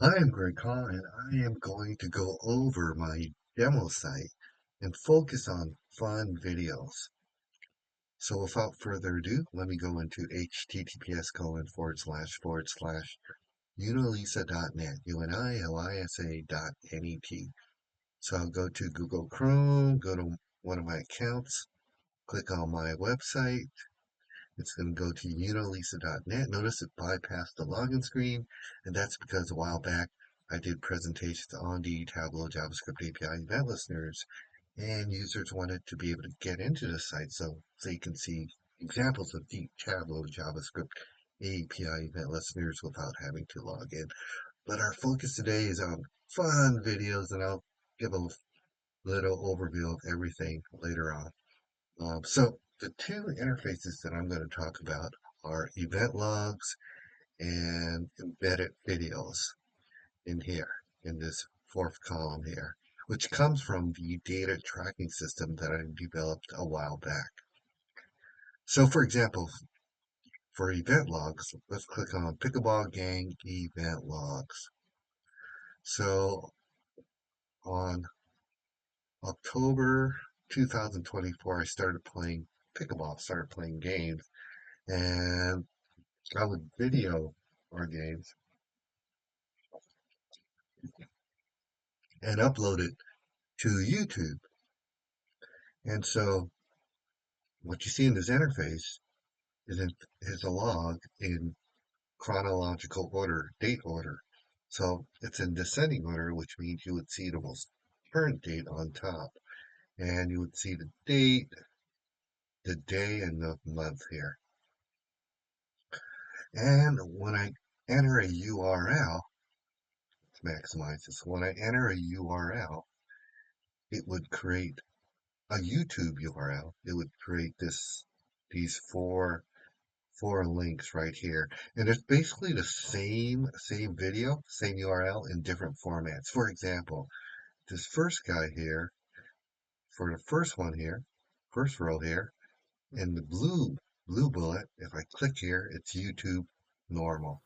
Hi, I'm Greg Hahn, and I am going to go over my demo site and focus on fun videos. So without further ado, let me go into https://unilisa.net, unilisa.net. So I'll go to Google Chrome, go to one of my accounts, click on my website. It's going to go to unilisa.net. Notice it bypassed the login screen, and that's because a while back I did presentations on the Tableau JavaScript API event listeners, and users wanted to be able to get into the site so they can see examples of the Tableau JavaScript API event listeners without having to log in. But our focus today is on fun videos, and I'll give a little overview of everything later on. So the two interfaces that I'm going to talk about are event logs and embedded videos in here, in this fourth column here, which comes from the data tracking system that I developed a while back. So for example, for event logs, let's click on Pickleball Gang event logs. So on October 2024, I started playing pickleball, started playing games, and I would video our games and upload it to YouTube. And so what you see in this interface is a log in chronological order, date order. So it's in descending order, which means you would see the most current date on top. And you would see the date, the day, and the month here. And when I enter a URL, let's maximize this. When I enter a URL, it would create a YouTube URL. It would create these four links right here, and it's basically the same video, same URL in different formats. For example, this first guy here, for the first one here, first row here, in the blue bullet, if I click here, it's YouTube normal.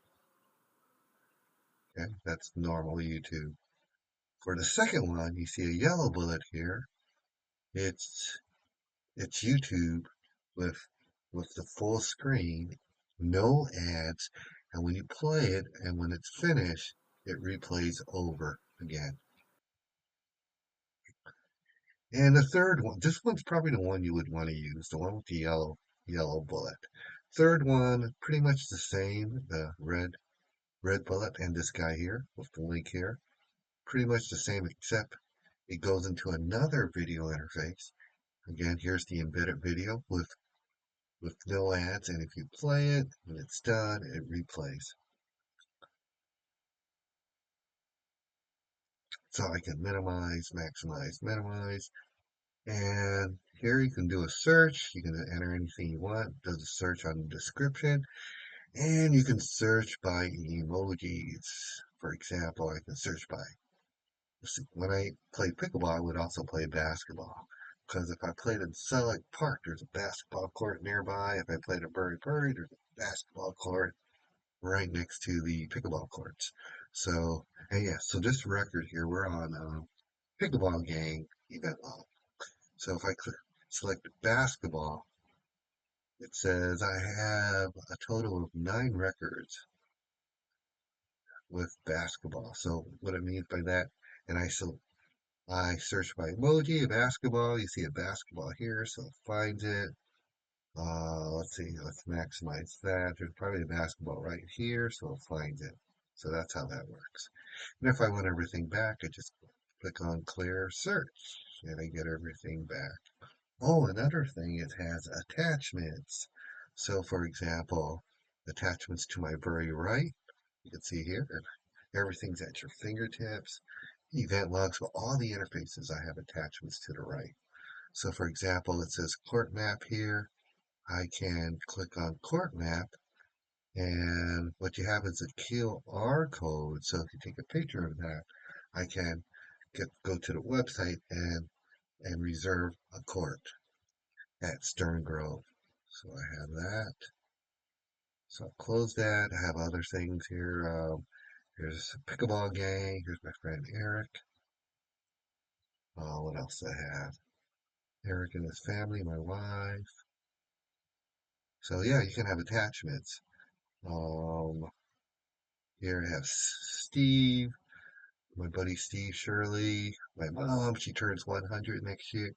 Okay, that's normal YouTube. For the second one, you see a yellow bullet here. It's It's YouTube with the full screen, no ads, and when you play it and when it's finished, it replays over again. And the third one, this one's probably the one you would want to use, the one with the yellow bullet. Third one, pretty much the same, the red bullet, and this guy here with the link here, pretty much the same except it goes into another video interface. Again, here's the embedded video with no ads, and if you play it, when it's done, it replays. So I can minimize, maximize, minimize, and here you can do a search. You can enter anything you want, does a search on the description, and you can search by emojis. For example, I can search by, when I play pickleball, I would also play basketball. Because if I played in Selleck Park, there's a basketball court nearby. If I played in Burry Prairie, there's a basketball court right next to the pickleball courts. So, and yeah, so this record here, we're on Pickleball Gang event log. So if I select basketball, it says I have a total of 9 records with basketball. So what it means by that, and I search by emoji, basketball, you see a basketball here, so it finds it. Let's see, let's maximize that. There's probably a basketball right here, so it finds it. So that's how that works. And if I want everything back, I just click on clear search and I get everything back. Oh, another thing, it has attachments. So for example, attachments to my very right, you can see here, everything's at your fingertips. Event logs for all the interfaces, I have attachments to the right. So for example, it says court map here. I can click on court map, and what you have is a QR code. So if you take a picture of that, I can go to the website and reserve a court at Stern Grove. So I have that. So I'll close that. I have other things here. Here's a pickleball gang. Here's my friend Eric. What else do I have? Eric and his family, my wife. So yeah, you can have attachments. Um, Here I have Steve, my buddy Steve Shirley, my mom. She turns 100 next year.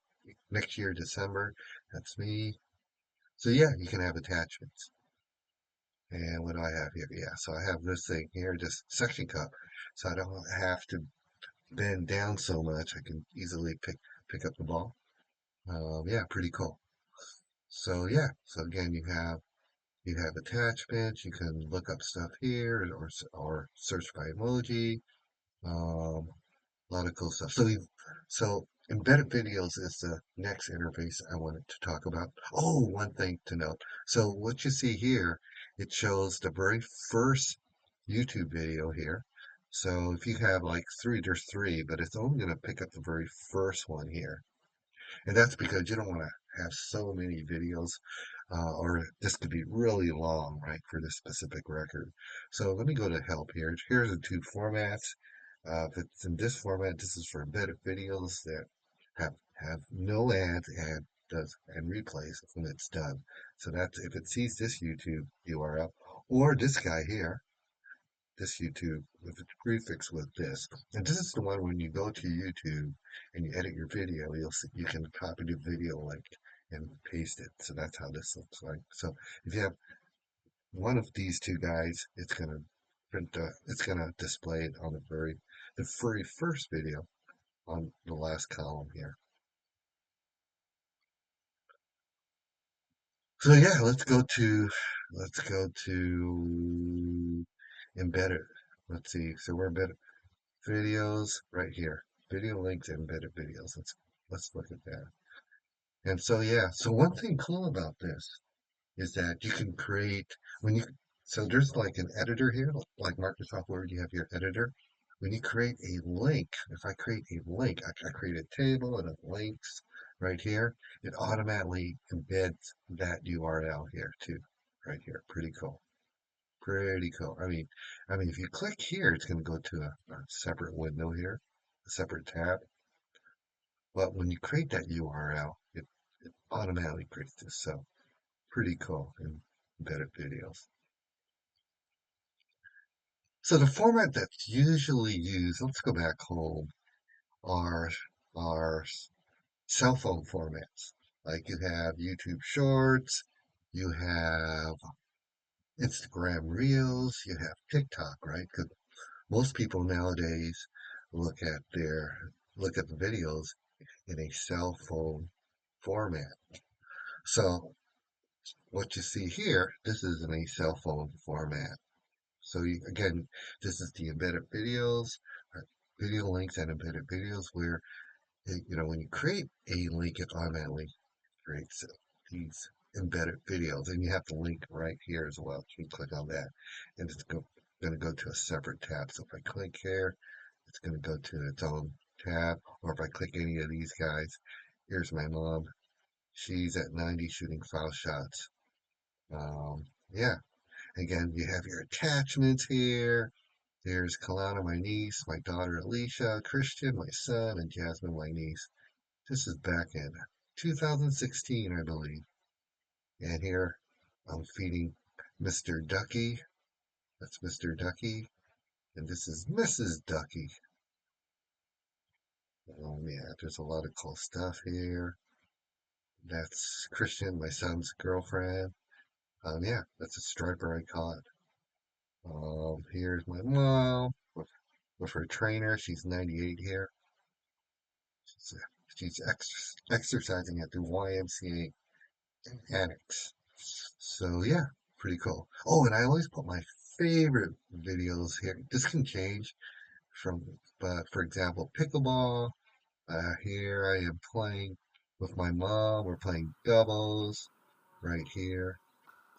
Next year, December. That's me. So yeah, you can have attachments. And what do I have here? Yeah, so I have this thing here, this suction cup, so I don't have to bend down so much. I can easily pick up the ball. Yeah, pretty cool. So yeah, so again, you have attachments. You can look up stuff here or search by emoji. Um, a lot of cool stuff. So embedded videos is the next interface I wanted to talk about. Oh, one thing to note. So what you see here, it shows the very first YouTube video here. So if you have like three, there's three, but it's only going to pick up the very first one here. And that's because you don't want to have so many videos, or this could be really long, right, for this specific record. So let me go to help here. Here's the two formats. If it's in this format, this is for embedded videos that have no ads and replays when it's done. So that's if it sees this YouTube URL or this guy here, this YouTube with a prefix with this. And this is the one when you go to YouTube and you edit your video, you can copy the video link and paste it. So that's how this looks like. So if you have one of these two guys, it's gonna display it on the very first video on the last column here. So yeah, let's go to embedded. Let's see. So we're embedded videos right here. Video links, embedded videos. Let's look at that. And so yeah, so one thing cool about this is that you can create when you so there's like an editor here, like Microsoft Word, you have your editor. When you create a link, if I create a link, I create a table and it links right here, it automatically embeds that URL here too, right here. Pretty cool. Pretty cool. I mean, if you click here, it's going to go to a separate window here, a separate tab. But when you create that URL, it automatically creates this. So pretty cool in embedded videos. So the format that's usually used, let's go back home, are are cell phone formats. Like you have YouTube Shorts, you have Instagram Reels, you have TikTok, right? Because most people nowadays look at look at the videos in a cell phone format. So what you see here, this is in a cell phone format. So again, this is the embedded videos, video links and embedded videos where, when you create a link, it automatically creates these embedded videos. And you have the link right here as well. You can click on that and it's going to go to a separate tab. So if I click here, it's going to go to its own tab. Or if I click any of these guys, here's my mom. She's at 90 shooting foul shots. Yeah. Again, you have your attachments here. There's Kalana, my niece, my daughter Alicia, Christian, my son, and Jasmine, my niece. This is back in 2016, I believe. And here I'm feeding Mr. Ducky. That's Mr. Ducky. And this is Mrs. Ducky. Yeah, there's a lot of cool stuff here. That's Christian, my son's girlfriend. Yeah, that's a striper I caught. Here's my mom with her trainer. She's 98 here. She's, exercising at the YMCA annex. So yeah, pretty cool. Oh, and I always put my favorite videos here. This can change but for example, pickleball. Here I am playing with my mom. We're playing doubles right here.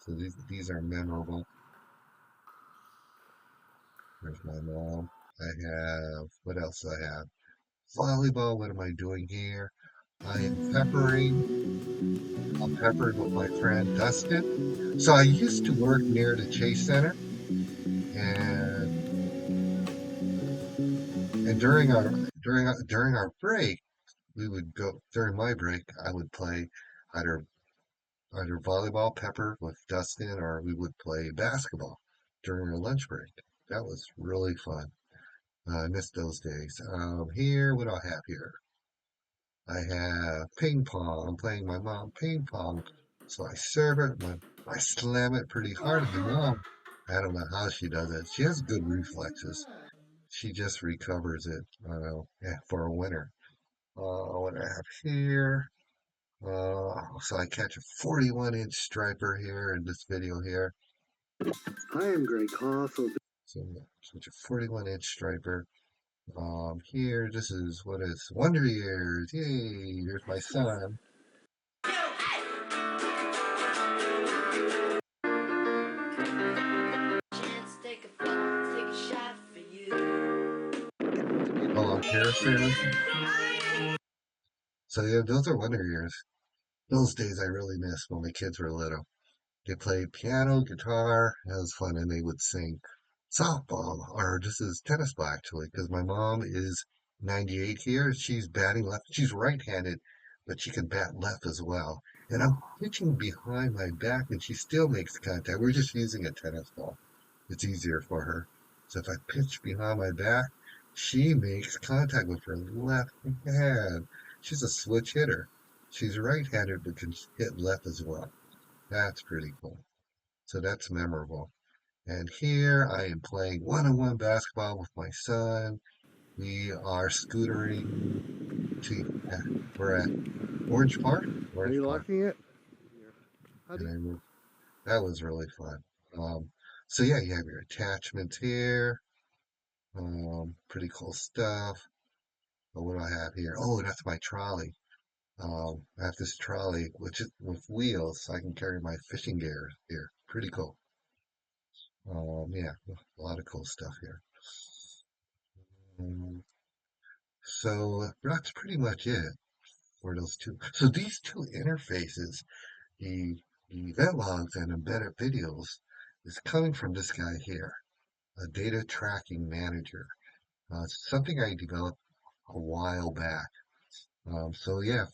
So these are memorable. There's my mom. I have, what else do I have? Volleyball. What am I doing here? I am peppering. I'm peppered with my friend Dustin. So I used to work near the Chase Center, and And during our break, we would go during my break. I would play either either volleyball, Pepper with Dustin, or we would play basketball during our lunch break. That was really fun. I miss those days. Here, what do I have here? I have ping pong. I'm playing my mom ping pong. So I serve it, I slam it pretty hard, and my mom, I don't know how she does it. She has good reflexes. She just recovers it, I don't know, yeah, for a winner. What I have here, so I catch a 41-inch striper here in this video here. I am Greg Hoff. So such a 41-inch striper. Here, this is what is Wonder Years. Yay! There's my son. Oh, I'm paraphrasing. So yeah, those are Wonder Years. Those days I really miss when my kids were little. They played piano, guitar. That was fun, and they would sing softball, or this is tennis ball actually, because my mom is 98 here. She's batting left. She's right-handed, but she can bat left as well. And I'm pitching behind my back, and she still makes contact. We're just using a tennis ball. It's easier for her. So if I pitch behind my back, she makes contact with her left hand. She's a switch hitter. She's right-handed, but can hit left as well. That's pretty cool. So that's memorable. And here I am playing one-on-one basketball with my son. We are scootering to, we're at Orange Park, Are Orange you Park, locking it? How do and you? that was really fun. Um, so yeah, you have your attachments here. Pretty cool stuff. But what do I have here? Oh, that's my trolley. I have this trolley which is with wheels, so I can carry my fishing gear here. Pretty cool. Yeah, a lot of cool stuff here. Um, so that's pretty much it for those two. So these two interfaces, the, the event logs and embedded videos, is coming from this guy here, a data tracking manager. Something I developed a while back. So yeah,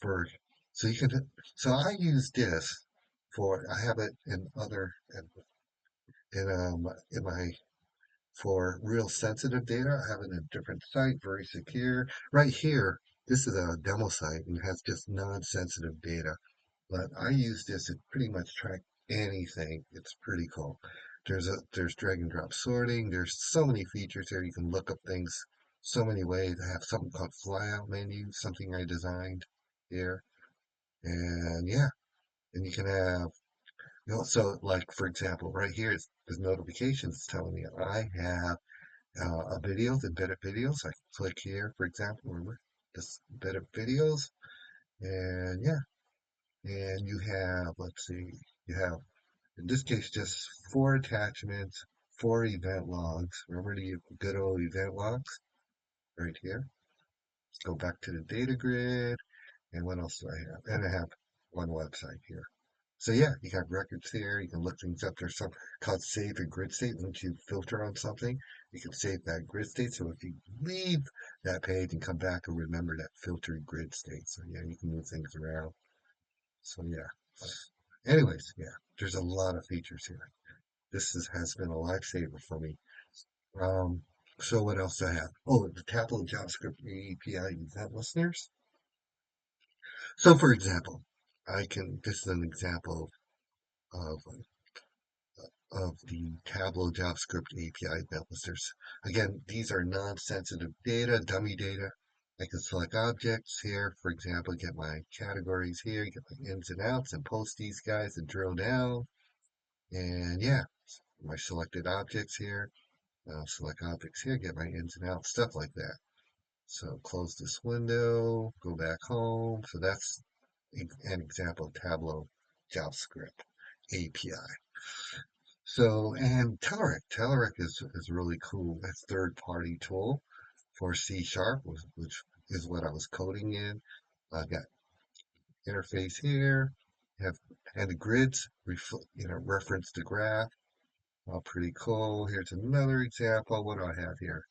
so you can so I use this for I have it in other in my for real sensitive data. I have it in a different site, very secure. Right here, this is a demo site and has just non-sensitive data. But I use this to pretty much track anything. It's pretty cool. There's drag and drop sorting. There's so many features here. You can look up things so many ways. I have something called flyout menu, something I designed here. And yeah, and you can have so like for example, right here there's notifications telling me I have a videos, embedded videos. I can click here, for example, remember this embedded videos, and yeah, and you have, let's see, you have in this case just 4 attachments, 4 event logs. Remember the good old event logs right here. Let's go back to the data grid, and what else do I have? And I have one website here. So yeah, you have records here. You can look things up. There's some called save a grid state. Once you filter on something, you can save that grid state. So if you leave that page and come back and remember that filtered grid state. So yeah, you can move things around. So yeah. Anyways, yeah, there's a lot of features here. Has been a lifesaver for me. Um, so what else do I have? Oh, the Tableau JavaScript API event listeners. So for example, this is an example of the Tableau JavaScript API event listers. Again, these are non-sensitive data, dummy data. I can select objects here, for example, get my categories here, get my ins and outs, and post these guys and drill down. And yeah, my selected objects here, select objects here, get my ins and outs, stuff like that. So close this window, go back home. So that's an example of Tableau JavaScript API. So, and Telerik is really cool. That's third-party tool for C Sharp, which is what I was coding in. I've got interface here, have and the grids reference the graph. Pretty cool. Here's another example. What do I have here?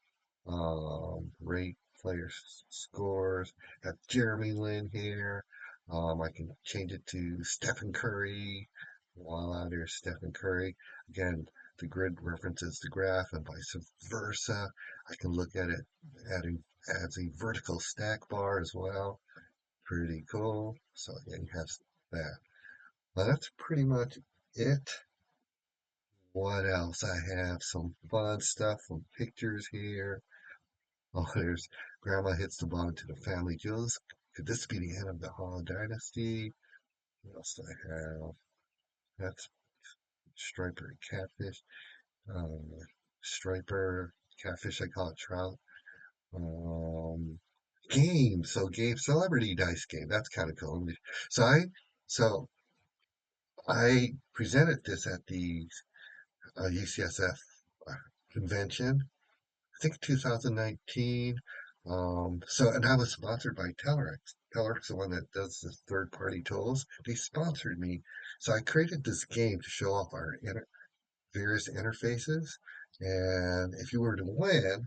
Rate player scores. Got Jeremy Lin here. I can change it to Stephen Curry. Voila, there's Stephen Curry. Again, the grid references the graph and vice versa. I can look at it adding adds a vertical stack bar as well. Pretty cool. So again, you have that. Well, that's pretty much it. What else? I have some fun stuff, some pictures here. Oh, there's Grandma hits the ball into the family jewels. Could this be the end of the Han Dynasty? What else do I have? That's Striper and Catfish. Um, Striper, Catfish, I call it trout. Um, game. So game, celebrity dice game. That's kind of cool. So I, so I presented this at the UCSF uh, convention. I think 2019. And I was sponsored by Telerex. Telerex, the one that does the third party tools, they sponsored me. So I created this game to show off our various interfaces. And if you were to win,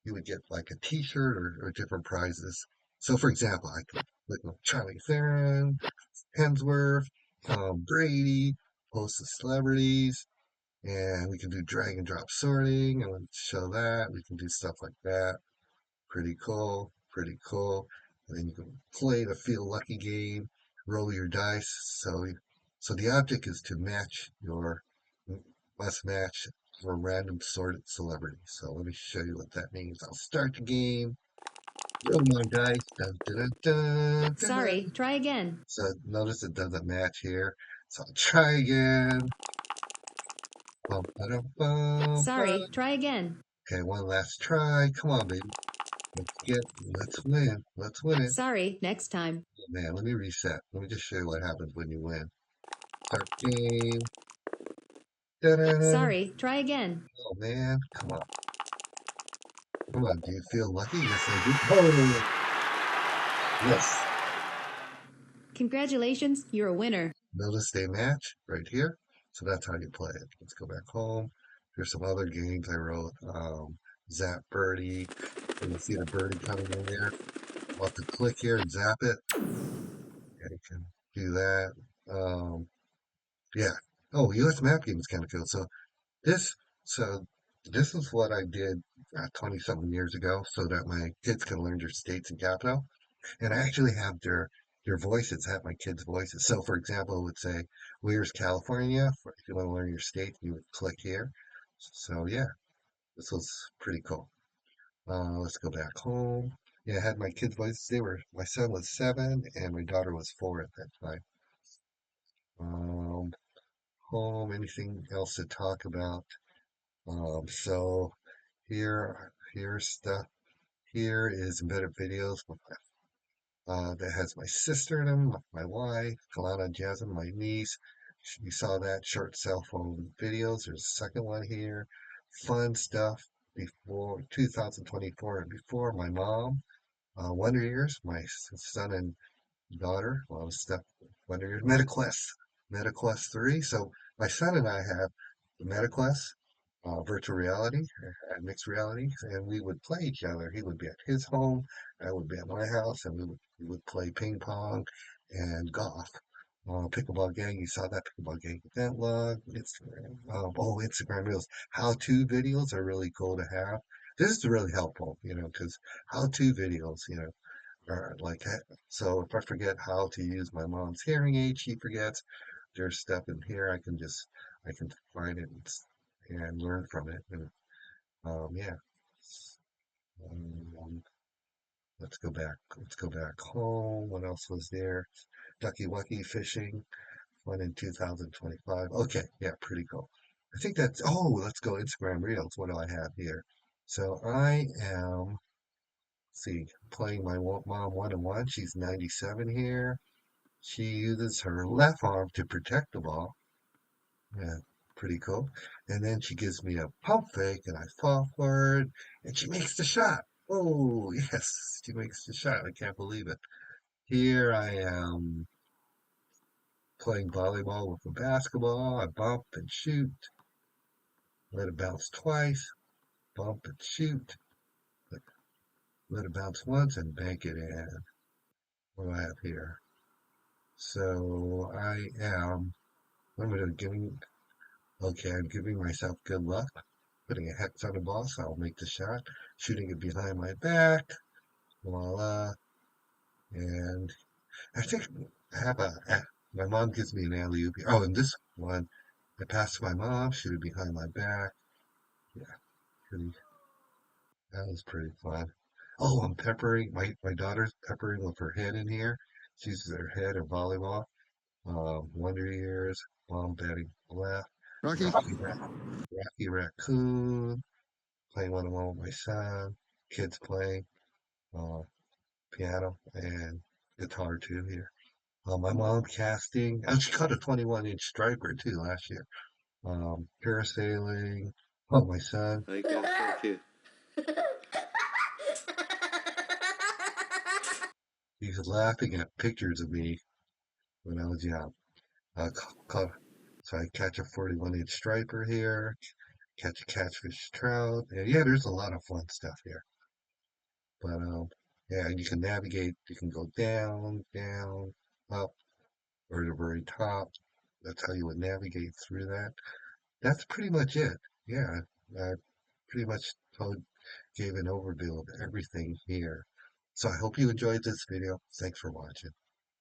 you would get like a t-shirt or different prizes. So for example, I could click on Charlie Theron, Hemsworth, Tom Brady, host of celebrities, and we can do drag and drop sorting and show that. We can do stuff like that. Pretty cool. Pretty cool. And then you can play the feel lucky game, roll your dice. So the object is to match your must match for random sorted celebrities. So let me show you what that means. I'll start the game. Roll my dice. Dun, dun, dun, dun, dun, Sorry, dun. try again. So notice it doesn't match here. So I'll try again. Bum, ba-dum, bum, Sorry, bum. try again. Okay, one last try. Come on, baby. Let's win. Let's win it. Sorry, next time. Oh, man, let me reset. Let me just show you what happens when you win. Start game. Ta-da! Sorry, try again. Oh, man. Come on. Come on. Do you feel lucky? Yes, I do. Oh, yes. Congratulations, you're a winner. Notice they match right here. So that's how you play it. Let's go back home. Here's some other games I wrote. Zap Birdie. And you see the birdie coming in there. I'll have to click here and zap it. Yeah, you can do that. Um, yeah. Oh, US map game is kind of cool. This, so this is what I did 20 something years ago so that my kids can learn their states and capital. And I actually have their voices, have my kids' voices. So for example, it would say, where's California? If you want to learn your state, you would click here. So yeah, this was pretty cool. Let's go back home. Yeah, I had my kids' voices. My son was 7 and my daughter was 4 at that time. Um, Home, anything else to talk about? So here's stuff. Here is embedded videos that has my sister in them, my wife, Kalana Jasmine, my niece. You saw that short cell phone videos. There's a second one here. Fun stuff before 2024 and before. My mom, Wonder Years, my son and daughter, well, step Wonder Years, MetaQuest 3. So my son and I have the MetaQuest virtual reality and mixed reality, and we would play each other. He would be at his home, I would be at my house, and we would play ping pong and golf. Pickleball gang, you saw that pickleball gang event log, Instagram. Instagram Reels. How-to videos are really cool to have. This is really helpful, because how-to videos, are like, so if I forget how to use my mom's hearing aid, she forgets. There's stuff in here I can find it and learn from it. And yeah. Um, let's go back. Let's go back home. What else was there? Ducky Wucky fishing. One in 2025. Okay, yeah, pretty cool. I think that's. Oh, let's go Instagram Reels. What do I have here? So I am. See, playing my mom 1-on-1. She's 97 here. She uses her left arm to protect the ball. Yeah, pretty cool. And then she gives me a pump fake, and I fall forward, and she makes the shot. Oh, yes, she makes the shot. I can't believe it. Here I am playing volleyball with a basketball. I bump and shoot. Let it bounce twice. Bump and shoot. let it bounce once and bank it in. What do I have here? So I'm I'm giving myself good luck, putting a hex on the ball so I'll make the shot, shooting it behind my back, voila, and I think I have my mom gives me an alley-oop here. Oh, and this one, I pass to my mom, shoot it behind my back. Yeah, pretty, that was pretty fun. Oh, I'm peppering, my daughter's peppering with her head in here. She uses her head in volleyball. Wonder Years, Mom batting left, Rocky. Rocky Raccoon, playing one-on-one with my son, kids playing, uh, piano and guitar too here. My mom casting, oh, she caught a 21-inch striper too last year. Parasailing, oh, my son, I guess so too. he's laughing at pictures of me when I was young. Caught, so I catch a 41-inch striper here, catch a catfish trout, and yeah, there's a lot of fun stuff here. But yeah, you can navigate. You can go down, down, up, or the very top. That's how you would navigate through that. That's pretty much it. Yeah, I pretty much gave an overview of everything here. So I hope you enjoyed this video. Thanks for watching.